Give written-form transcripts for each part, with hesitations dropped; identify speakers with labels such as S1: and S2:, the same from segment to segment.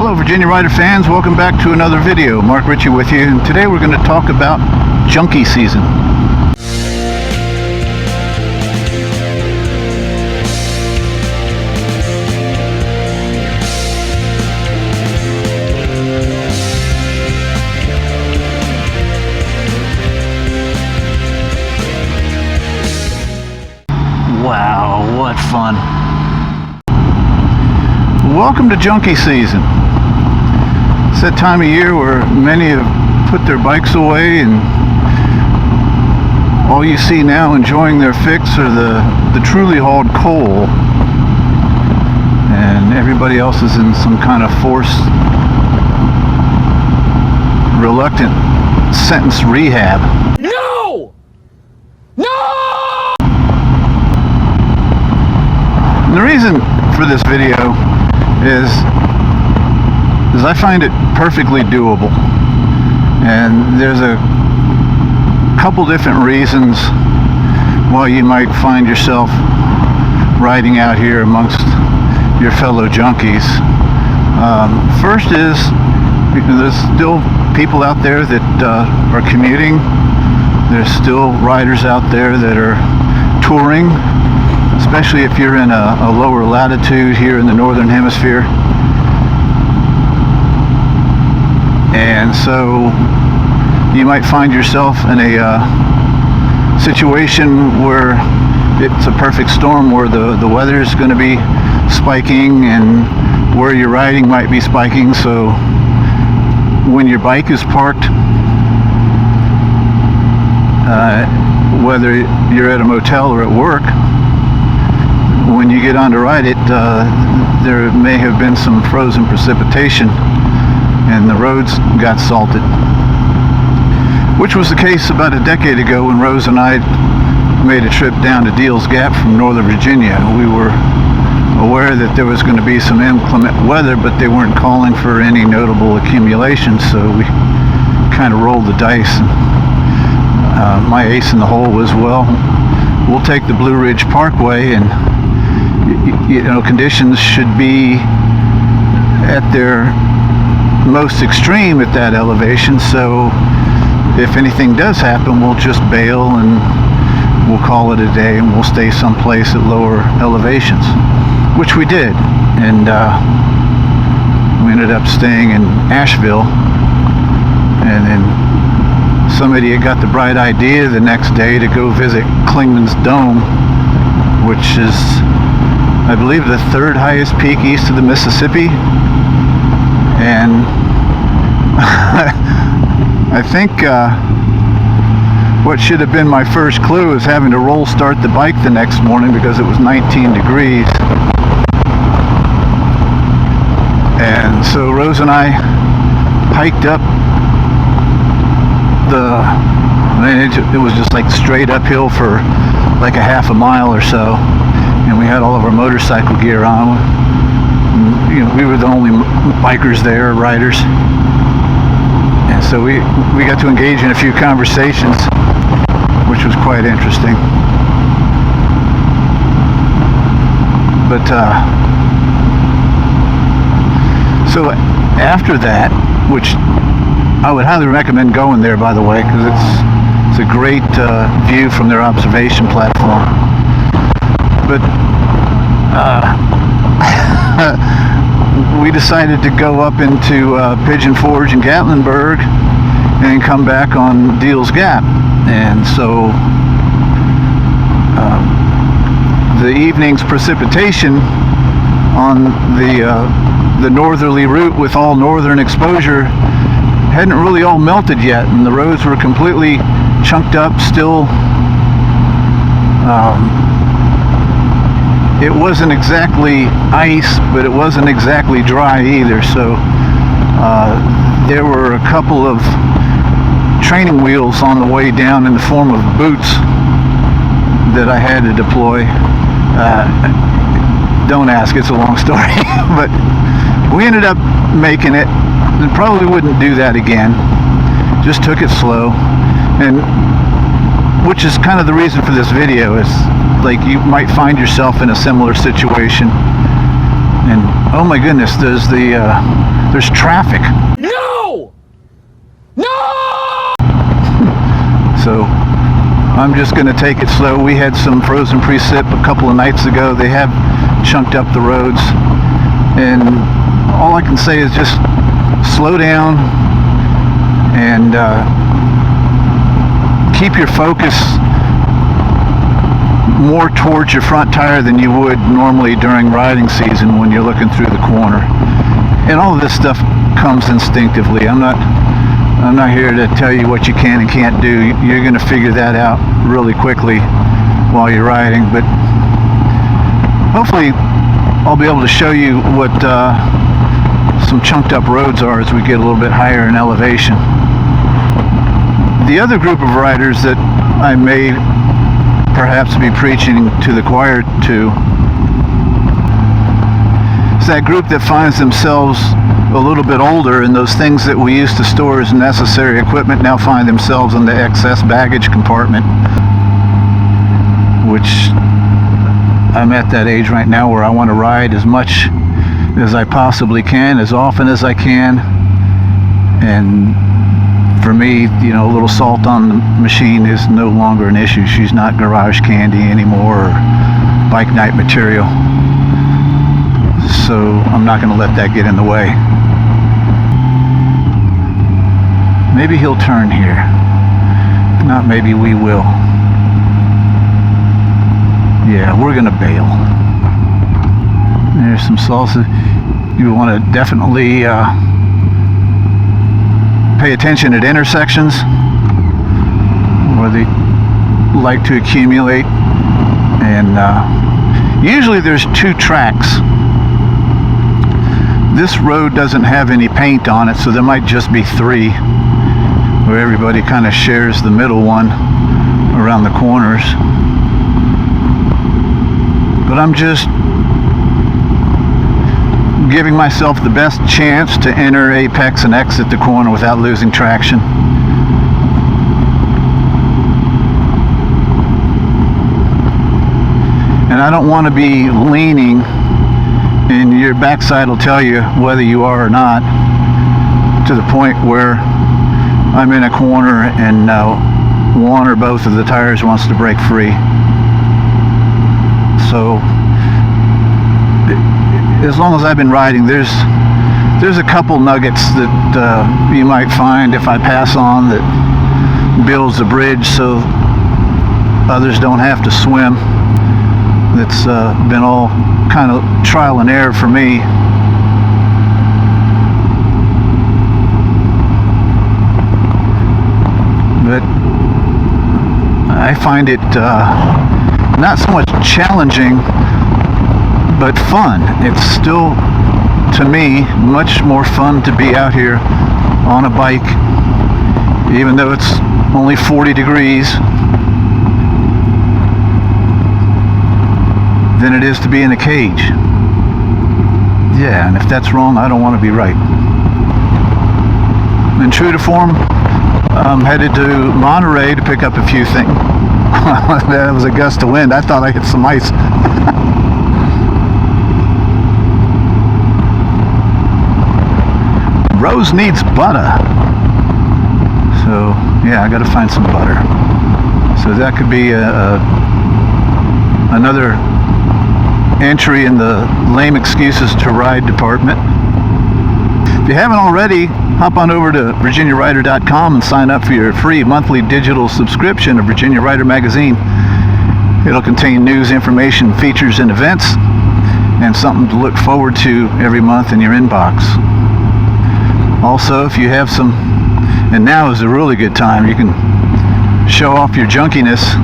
S1: Hello Virginia Rider fans, welcome back to another video. Mark Ritchie with you, and today we're going to talk about junkie season. Wow, what fun. Welcome to junkie season. It's that time of year where many have put their bikes away and all you see now enjoying their fix are the truly hauled coal, and everybody else is in some kind of forced, reluctant sentence rehab.
S2: No! No!
S1: And the reason for this video is I find it perfectly doable, and there's a couple different reasons why you might find yourself riding out here amongst your fellow junkies. First is there's still people out there that are commuting. There's still riders out there that are touring, especially if you're in a lower latitude here in the northern hemisphere. And so you might find yourself in a situation where it's a perfect storm, where the weather is going to be spiking and where you're riding might be spiking. So when your bike is parked, whether you're at a motel or at work, when you get on to ride it, there may have been some frozen precipitation and the roads got salted, which was the case about a decade ago when Rose and I made a trip down to Deals Gap from Northern Virginia. We were aware that there was going to be some inclement weather, but they weren't calling for any notable accumulation, so we kind of rolled the dice. And my ace in the hole was, well, we'll take the Blue Ridge Parkway, and you know, conditions should be at their most extreme at that elevation, so if anything does happen, we'll just bail and we'll call it a day, and we'll stay someplace at lower elevations, which we did. And we ended up staying in Asheville, and then some idiot got the bright idea the next day to go visit Clingman's Dome, which is, I believe, the third highest peak east of the Mississippi. And I think what should have been my first clue is having to roll start the bike the next morning because it was 19 degrees. And so Rose and I hiked up it was just like straight uphill for like a half a mile or so, and we had all of our motorcycle gear on. And, you know, we were the only bikers there, riders, and so we got to engage in a few conversations, which was quite interesting. But so after that, which I would highly recommend going there, by the way, because it's a great view from their observation platform. But we decided to go up into Pigeon Forge and Gatlinburg and come back on Deals Gap. And so the evening's precipitation on the northerly route with all northern exposure hadn't really all melted yet, and the roads were completely chunked up still. It wasn't exactly ice, but it wasn't exactly dry either, so there were a couple of training wheels on the way down in the form of boots that I had to deploy. Don't ask, it's a long story. But we ended up making it, and probably wouldn't do that again. Just took it slow, and which is kind of the reason for this video, is like you might find yourself in a similar situation, and oh my goodness, does the there's traffic.
S2: No! No!
S1: So I'm just going to take it slow. We had some frozen precip a couple of nights ago. They have chunked up the roads, and all I can say is just slow down and keep your focus more towards your front tire than you would normally during riding season when you're looking through the corner. And all of this stuff comes instinctively. I'm not here to tell you what you can and can't do. You're going to figure that out really quickly while you're riding. But hopefully I'll be able to show you what some chunked up roads are as we get a little bit higher in elevation. The other group of riders that I may perhaps be preaching to the choir to is that group that finds themselves a little bit older, and those things that we used to store as necessary equipment now find themselves in the excess baggage compartment, which I'm at that age right now where I want to ride as much as I possibly can, as often as I can. And for me, you know, a little salt on the machine is no longer an issue. She's not garage candy anymore or bike night material. So I'm not going to let that get in the way. Maybe he'll turn here. If not, maybe we will. Yeah, we're going to bail. There's some salsa. You want to definitely pay attention at intersections where they like to accumulate. And usually there's two tracks. This road doesn't have any paint on it, so there might just be three, where everybody kind of shares the middle one around the corners. But I'm just giving myself the best chance to enter apex and exit the corner without losing traction. And I don't want to be leaning, and your backside will tell you whether you are or not, to the point where I'm in a corner and one or both of the tires wants to break free. So as long as I've been riding, there's a couple nuggets that you might find if I pass on that builds a bridge so others don't have to swim. That's been all kind of trial and error for me. But I find it not so much challenging, but fun. It's still, to me, much more fun to be out here on a bike, even though it's only 40 degrees, than it is to be in a cage. Yeah, and if that's wrong, I don't want to be right. And true to form, I'm headed to Monterey to pick up a few things. That was a gust of wind. I thought I hit some ice. Rose needs butter. So, yeah, I got to find some butter. So that could be another entry in the lame excuses to ride department. If you haven't already, hop on over to virginiarider.com and sign up for your free monthly digital subscription of Virginia Rider Magazine. It'll contain news, information, features, and events, and something to look forward to every month in your inbox. Also, if you have some, and now is a really good time, you can show off your junkiness.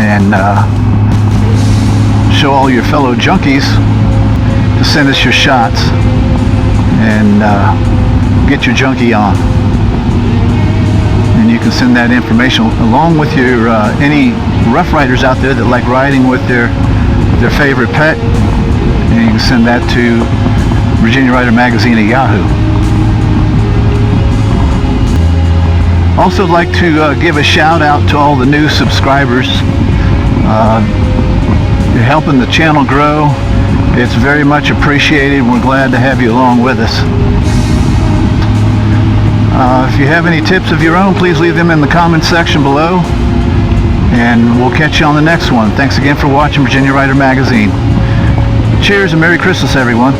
S1: And show all your fellow junkies to send us your shots and get your junkie on. And you can send that information along with your any Rough Riders out there that like riding with their favorite pet, and you can send that to Virginia Rider Magazine at Yahoo. Also like to give a shout out to all the new subscribers. You're helping the channel grow. It's very much appreciated. We're glad to have you along with us. If you have any tips of your own, please leave them in the comments section below. And we'll catch you on the next one. Thanks again for watching Virginia Rider Magazine. Cheers and Merry Christmas, everyone.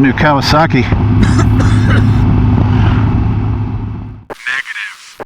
S1: New Kawasaki.